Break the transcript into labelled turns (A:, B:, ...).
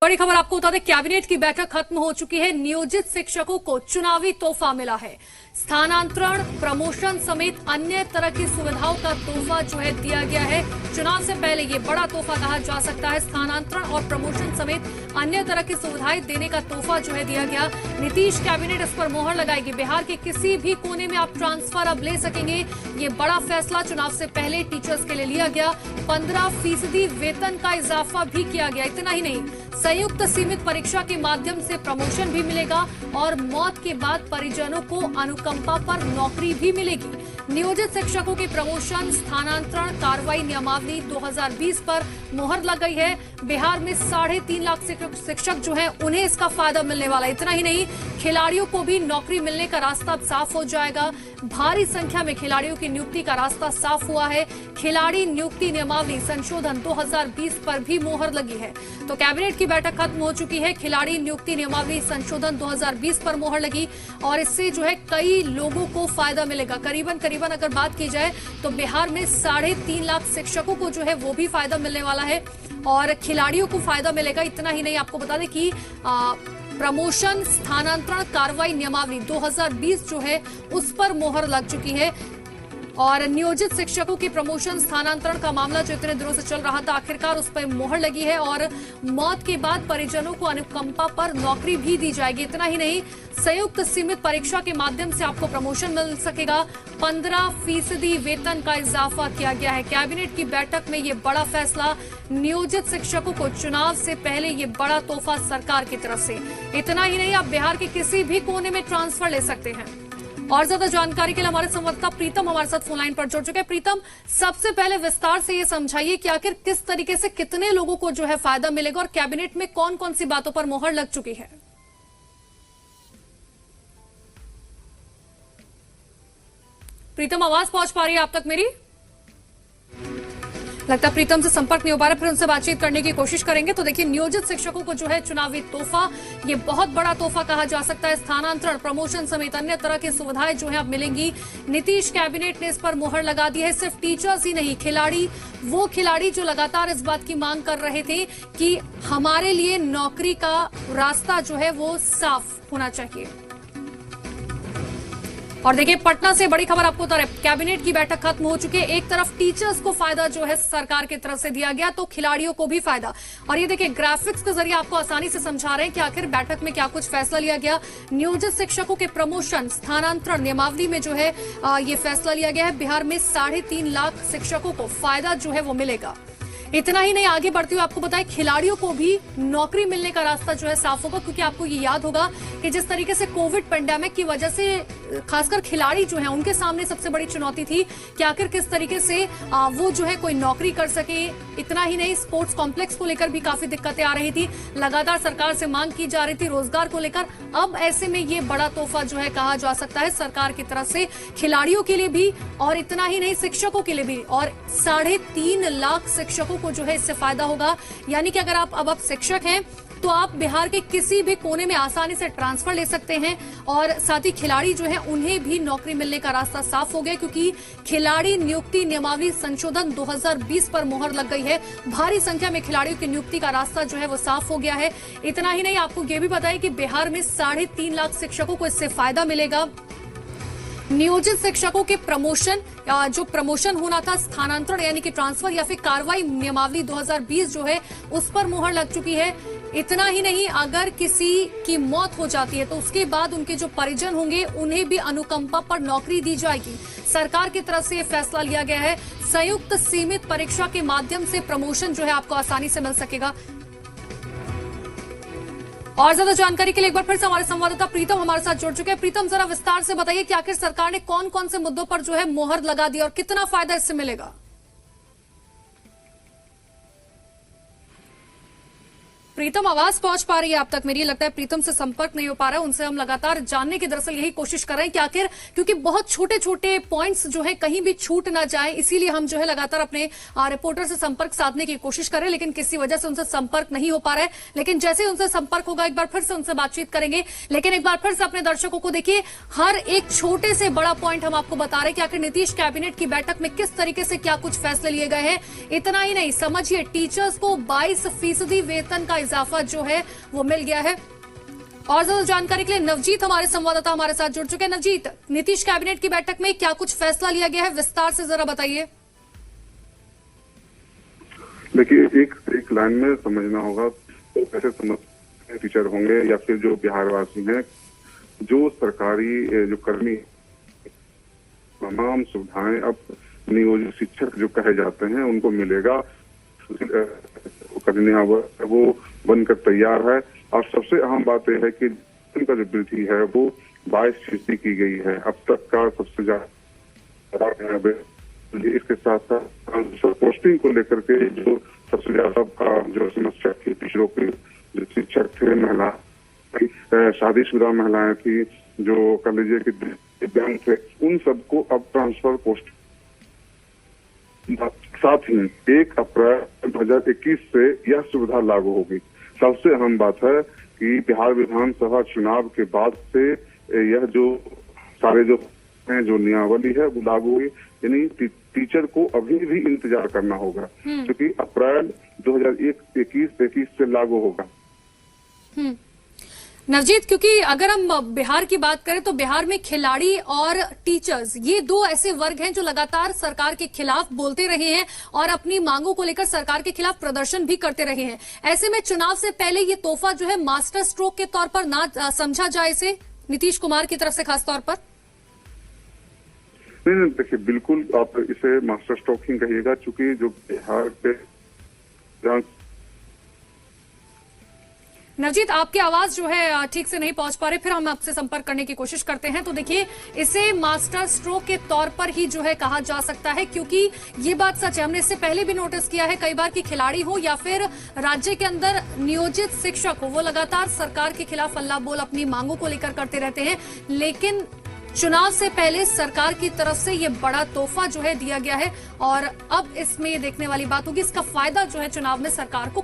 A: बड़ी खबर आपको बता दें, कैबिनेट की बैठक खत्म हो चुकी है। नियोजित शिक्षकों को चुनावी तोहफा मिला है। स्थानांतरण, प्रमोशन समेत अन्य तरह की सुविधाओं का तोहफा जो है दिया गया है। चुनाव से पहले ये बड़ा तोहफा कहा जा सकता है। स्थानांतरण और प्रमोशन समेत अन्य तरह की सुविधाएं देने का तोहफा जो है दिया गया। नीतीश कैबिनेट इस पर मोहर लगाएगी। बिहार के किसी भी कोने में आप ट्रांसफर अब ले सकेंगे। ये बड़ा फैसला चुनाव से पहले टीचर्स के लिए लिया गया। 15% वेतन का इजाफा भी किया गया। इतना ही नहीं, संयुक्त सीमित परीक्षा के माध्यम से प्रमोशन भी मिलेगा और मौत के बाद परिजनों को अनुकंपा पर नौकरी भी मिलेगी। नियोजित शिक्षकों के प्रमोशन, स्थानांतरण कार्रवाई नियमावली 2020 पर मोहर लग गई है। बिहार में 3.5 लाख शिक्षक जो हैं उन्हें इसका फायदा मिलने वाला है। इतना ही नहीं, खिलाड़ियों को भी नौकरी मिलने का रास्ता साफ हो जाएगा। भारी संख्या में खिलाड़ियों की नियुक्ति का रास्ता साफ हुआ है। खिलाड़ी नियुक्ति नियमावली संशोधन 2020 पर भी मोहर लगी है। तो कैबिनेट की बैठक खत्म हो चुकी है। खिलाड़ी नियुक्ति नियमावली संशोधन 2020 पर मोहर लगी और इससे जो है कई लोगों को फायदा मिलेगा। करीबन अगर बात की जाए तो बिहार में 3.5 लाख शिक्षकों को जो है वो भी फायदा मिलने वाला है और खिलाड़ियों को फायदा मिलेगा। इतना ही नहीं, आपको बता दें कि प्रमोशन, स्थानांतरण कार्रवाई नियमावली 2020 जो है उस पर मोहर लग चुकी है और नियोजित शिक्षकों की प्रमोशन, स्थानांतरण का मामला जो इतने दिनों से चल रहा था, आखिरकार उस पर मोहर लगी है और मौत के बाद परिजनों को अनुकंपा पर नौकरी भी दी जाएगी। इतना ही नहीं, संयुक्त सीमित परीक्षा के माध्यम से आपको प्रमोशन मिल सकेगा। 15% वेतन का इजाफा किया गया है। कैबिनेट की बैठक में ये बड़ा फैसला, नियोजित शिक्षकों को चुनाव से पहले ये बड़ा तोहफा सरकार की तरफ से। इतना ही नहीं, आप बिहार के किसी भी कोने में ट्रांसफर ले सकते हैं। और ज्यादा जानकारी के लिए हमारे संवाददाता प्रीतम हमारे साथ फोन लाइन पर जुड़ चुके हैं। प्रीतम, सबसे पहले विस्तार से ये समझाइए कि आखिर किस तरीके से कितने लोगों को जो है फायदा मिलेगा और कैबिनेट में कौन कौन सी बातों पर मोहर लग चुकी है। प्रीतम, आवाज पहुंच पा रही है आप तक मेरी? लगता है प्रीतम से संपर्क नहीं हो पा रहा, फिर उनसे बातचीत करने की कोशिश करेंगे। तो देखिए, नियोजित शिक्षकों को जो है चुनावी तोहफा, ये बहुत बड़ा तोहफा कहा जा सकता है। स्थानांतरण, प्रमोशन समेत अन्य तरह की सुविधाएं जो है अब मिलेंगी। नीतीश कैबिनेट ने इस पर मोहर लगा दी है। सिर्फ टीचर्स ही नहीं, वो खिलाड़ी जो लगातार इस बात की मांग कर रहे थे कि हमारे लिए नौकरी का रास्ता जो है वो साफ होना चाहिए। और देखिए, पटना से बड़ी खबर आपको बता रहे, कैबिनेट की बैठक खत्म हो चुकी है। एक तरफ टीचर्स को फायदा जो है सरकार की तरफ से दिया गया, तो खिलाड़ियों को भी फायदा। और ये देखिए, ग्राफिक्स के जरिए आपको आसानी से समझा रहे हैं कि आखिर बैठक में क्या कुछ फैसला लिया गया। नियोजित शिक्षकों के प्रमोशन, स्थानांतरण नियमावली में जो है ये फैसला लिया गया है। बिहार में 3.5 लाख शिक्षकों को फायदा जो है वो मिलेगा। इतना ही नहीं, आगे बढ़ते हुए आपको बताएं, खिलाड़ियों को भी नौकरी मिलने का रास्ता जो है साफ होगा, क्योंकि आपको ये याद होगा कि जिस तरीके से कोविड पेंडेमिक की वजह से खासकर खिलाड़ी जो हैं उनके सामने सबसे बड़ी चुनौती थी कि आखिर किस तरीके से वो जो है कोई नौकरी कर सके। इतना ही नहीं, स्पोर्ट्स कॉम्प्लेक्स को लेकर भी काफी दिक्कतें आ रही थी। लगातार सरकार से मांग की जा रही थी रोजगार को लेकर। अब ऐसे में ये बड़ा तोहफा जो है कहा जा सकता है सरकार की तरफ से खिलाड़ियों के लिए भी, और इतना ही नहीं, शिक्षकों के लिए भी। और 3.5 लाख शिक्षकों को जो है इससे फायदा होगा। यानी कि अगर आप अब शिक्षक हैं तो आप बिहार के किसी भी कोने में आसानी से ट्रांसफर ले सकते हैं और साथ ही खिलाड़ी जो है उन्हें भी नौकरी मिलने का रास्ता साफ हो गया, क्योंकि खिलाड़ी नियुक्ति नियमावली संशोधन 2020 पर मोहर लग गई है। भारी संख्या में खिलाड़ियों की नियुक्ति का रास्ता जो है वो साफ हो गया है। इतना ही नहीं, आपको ये भी बताएं कि बिहार में 3.5 लाख शिक्षकों को इससे फायदा मिलेगा। नियोजित शिक्षकों के प्रमोशन, जो प्रमोशन होना था, स्थानांतरण यानी कि ट्रांसफर या फिर कार्रवाई नियमावली 2020 जो है उस पर मोहर लग चुकी है। इतना ही नहीं, अगर किसी की मौत हो जाती है तो उसके बाद उनके जो परिजन होंगे उन्हें भी अनुकंपा पर नौकरी दी जाएगी। सरकार की तरफ से यह फैसला लिया गया है। संयुक्त सीमित परीक्षा के माध्यम से प्रमोशन जो है आपको आसानी से मिल सकेगा। और ज्यादा जानकारी के लिए एक बार फिर से हमारे संवाददाता प्रीतम हमारे साथ जुड़ चुके हैं। प्रीतम, जरा विस्तार से बताइए कि आखिर सरकार ने कौन कौन से मुद्दों पर जो है मोहर लगा दी और कितना फायदा इससे मिलेगा। प्रीतम, आवाज पहुंच पा रही है आप तक मेरी? लगता है प्रीतम से संपर्क नहीं हो पा रहा है। उनसे हम लगातार जानने की दरअसल यही कोशिश कर रहे हैं कि आखिर, क्योंकि बहुत छोटे छोटे पॉइंट्स जो है कहीं भी छूट ना जाए, इसीलिए हम जो है लगातार अपने रिपोर्टर से संपर्क साधने की कोशिश कर रहे हैं, लेकिन किसी वजह से उनसे संपर्क नहीं हो पा रहा है। लेकिन जैसे उनसे संपर्क होगा एक बार फिर से उनसे बातचीत करेंगे। लेकिन एक बार फिर से अपने दर्शकों को देखिए, हर एक छोटे से बड़ा पॉइंट हम आपको बता रहे हैं कि आखिर नीतीश कैबिनेट की बैठक में किस तरीके से क्या कुछ फैसले लिए गए हैं। इतना ही नहीं, समझिए, टीचर्स को 22% वेतन का इजाफा जो है वो मिल गया है। और ज्यादा जानकारी के लिए नवजीत हमारे संवाददाता हमारे साथ जुड़ चुके हैं। नवजीत, नीतीश कैबिनेट की बैठक में क्या कुछ फैसला लिया गया है, विस्तार से जरा बताइए।
B: देखिए, एक लाइन में समझना होगा तो कैसे समझ टीचर होंगे या फिर जो बिहारवासी हैं, जो सरकारी जो कर्मी तमाम सुविधाएं अब नियोजित शिक्षक जो कहे जाते हैं उनको मिलेगा। करने वो बनकर तैयार है। और सबसे अहम बात यह है कि उनका जो वृद्धि है वो 22% की गई है। अब तक का सबसे ज्यादा। इसके साथ साथ पोस्टिंग को लेकर के जो सबसे ज्यादा जो समस्या थी, टीचरों के जो शिक्षक थे, महिला शादीशुदा महिलाएं थी, जो कह लीजिए कि दिव्यांग थे, उन सबको अब ट्रांसफर पोस्ट साथ ही 1 अप्रैल 2021 से यह सुविधा लागू होगी। सबसे अहम बात है कि बिहार विधानसभा चुनाव के बाद से यह जो सारे जो नियमावली है वो लागू हुई। यानी टीचर को अभी भी इंतजार करना होगा, क्योंकि अप्रैल 2021 से लागू होगा।
A: नवजीत, क्योंकि अगर हम बिहार की बात करें तो बिहार में खिलाड़ी और टीचर्स, ये दो ऐसे वर्ग हैं जो लगातार सरकार के खिलाफ बोलते रहे हैं और अपनी मांगों को लेकर सरकार के खिलाफ प्रदर्शन भी करते रहे हैं। ऐसे में चुनाव से पहले ये तोहफा जो है मास्टर स्ट्रोक के तौर पर ना समझा जाए इसे नीतीश कुमार की तरफ से खास तौर पर?
B: नहीं, देखिए, बिल्कुल आप इसे मास्टर स्ट्रोक ही कहिएगा, चूंकि जो बिहार के
A: नवजीत, आपकी आवाज जो है ठीक से नहीं पहुंच पा रही, फिर हम आपसे संपर्क करने की कोशिश करते हैं। तो देखिए, इसे मास्टर स्ट्रोक के तौर पर ही जो है कहा जा सकता है, क्योंकि ये बात सच है। हमने इससे पहले भी नोटिस किया है कई बार कि खिलाड़ी हो या फिर राज्य के अंदर नियोजित शिक्षक हो, वो लगातार सरकार के खिलाफ हल्ला बोल अपनी मांगों को लेकर करते रहते हैं। लेकिन चुनाव से पहले सरकार की तरफ से ये बड़ा तोहफा जो है दिया गया है और अब इसमें ये देखने वाली बात होगी इसका फायदा जो है चुनाव में सरकार को